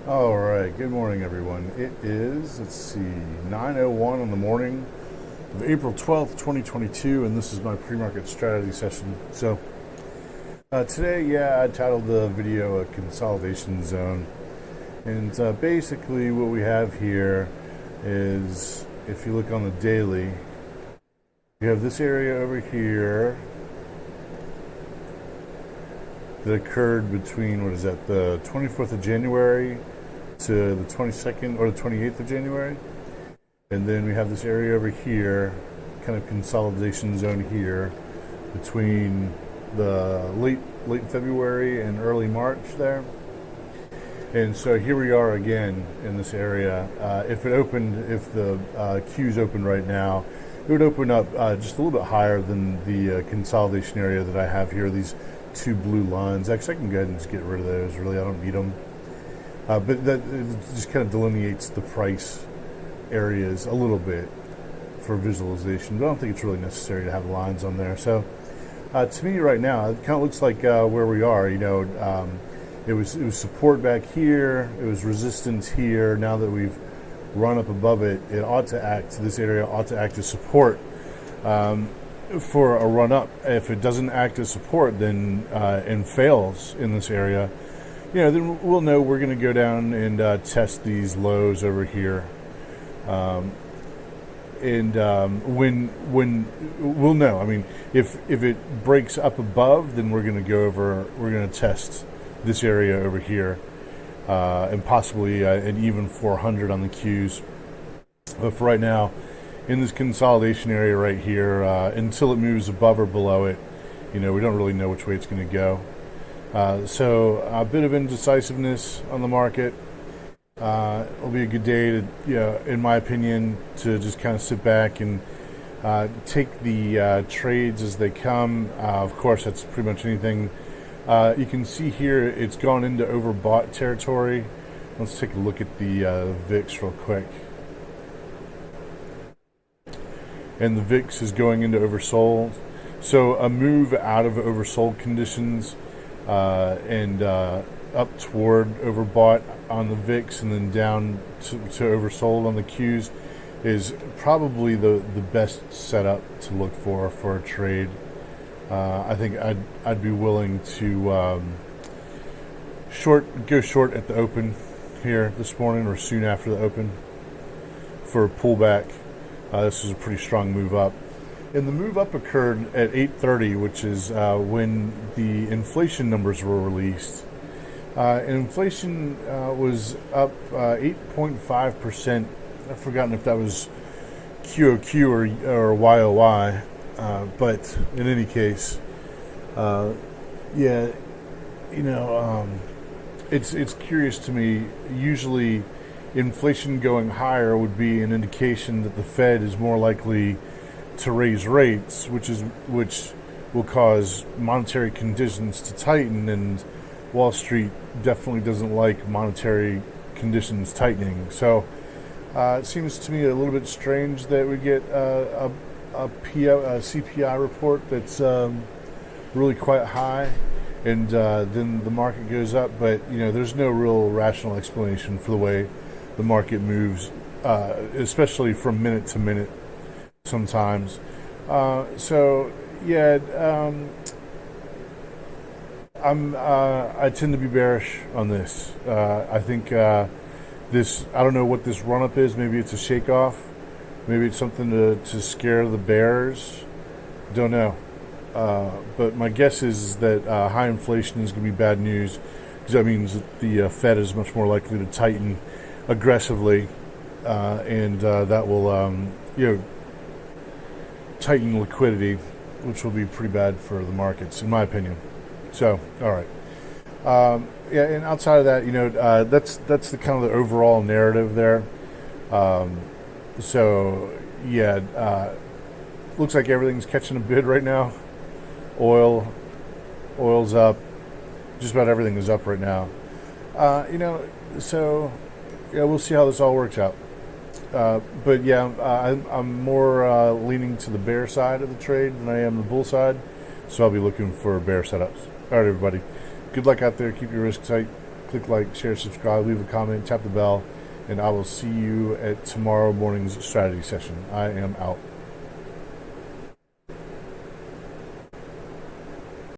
All right, good morning, everyone. It is, let's see, 9:01 in the morning of April 12th, 2022, and this is my pre-market strategy session. So, today, I titled the video a consolidation zone. And basically, what we have here is, if you look on the daily, you have this area over here that occurred between, what is that, the 24th of January to the 22nd or the 28th of January. And then we have this area over here, kind of consolidation zone here between the late February and early March there. And so here we are again in this area. If the Q's opened right now, it would open up just a little bit higher than the consolidation area that I have here. These two blue lines. Actually, I can go ahead and just get rid of those. Really, I don't need them. But that it just kind of delineates the price areas a little bit for visualization. But I don't think it's really necessary to have lines on there. So to me right now, it kind of looks like where we are. It was support back here. It was resistance here. Now that we've run up above it, this area ought to act as support for a run up. If it doesn't act as support, then and fails in this area, then we'll know we're going to go down and test these lows over here. When we'll know. I mean, if it breaks up above, then we're going to test this area over here, and possibly an even 400 on the Qs. But for right now, in this consolidation area right here, until it moves above or below it, we don't really know which way it's going to go. So a bit of indecisiveness on the market. It'll be a good day to, in my opinion, to just kind of sit back and take the trades as they come. Of course, that's pretty much anything. You can see here it's gone into overbought territory. Let's take a look at the VIX real quick. And the VIX is going into oversold. So a move out of oversold conditions and up toward overbought on the VIX and then down to oversold on the Qs is probably the best setup to look for a trade. I think I'd be willing to go short at the open here this morning or soon after the open for a pullback. This is a pretty strong move up. And the move up occurred at 8:30, which is when the inflation numbers were released. And inflation was up 8.5%. I've forgotten if that was QOQ or YOY. But in any case, it's curious to me. Usually, inflation going higher would be an indication that the Fed is more likely to raise rates, which will cause monetary conditions to tighten, and Wall Street definitely doesn't like monetary conditions tightening. So it seems to me a little bit strange that we get a CPI report that's really quite high, and then the market goes up. But there's no real rational explanation for the way the market moves, especially from minute to minute sometimes. I tend to be bearish on this. I think I don't know what this run up is. Maybe it's a shake off. Maybe it's something to scare the bears. Don't know. But my guess is that high inflation is going to be bad news, because that means that the Fed is much more likely to tighten aggressively, and that will tighten liquidity, which will be pretty bad for the markets, in my opinion. So, all right. And outside of that, that's the kind of the overall narrative there. Looks like everything's catching a bid right now. Oil's up. Just about everything is up right now. We'll see how this all works out. I'm more leaning to the bear side of the trade than I am the bull side. So I'll be looking for bear setups. All right, everybody. Good luck out there. Keep your risk tight. click like, share, subscribe, leave a comment, tap the bell, and I will see you at tomorrow morning's strategy session. I am out.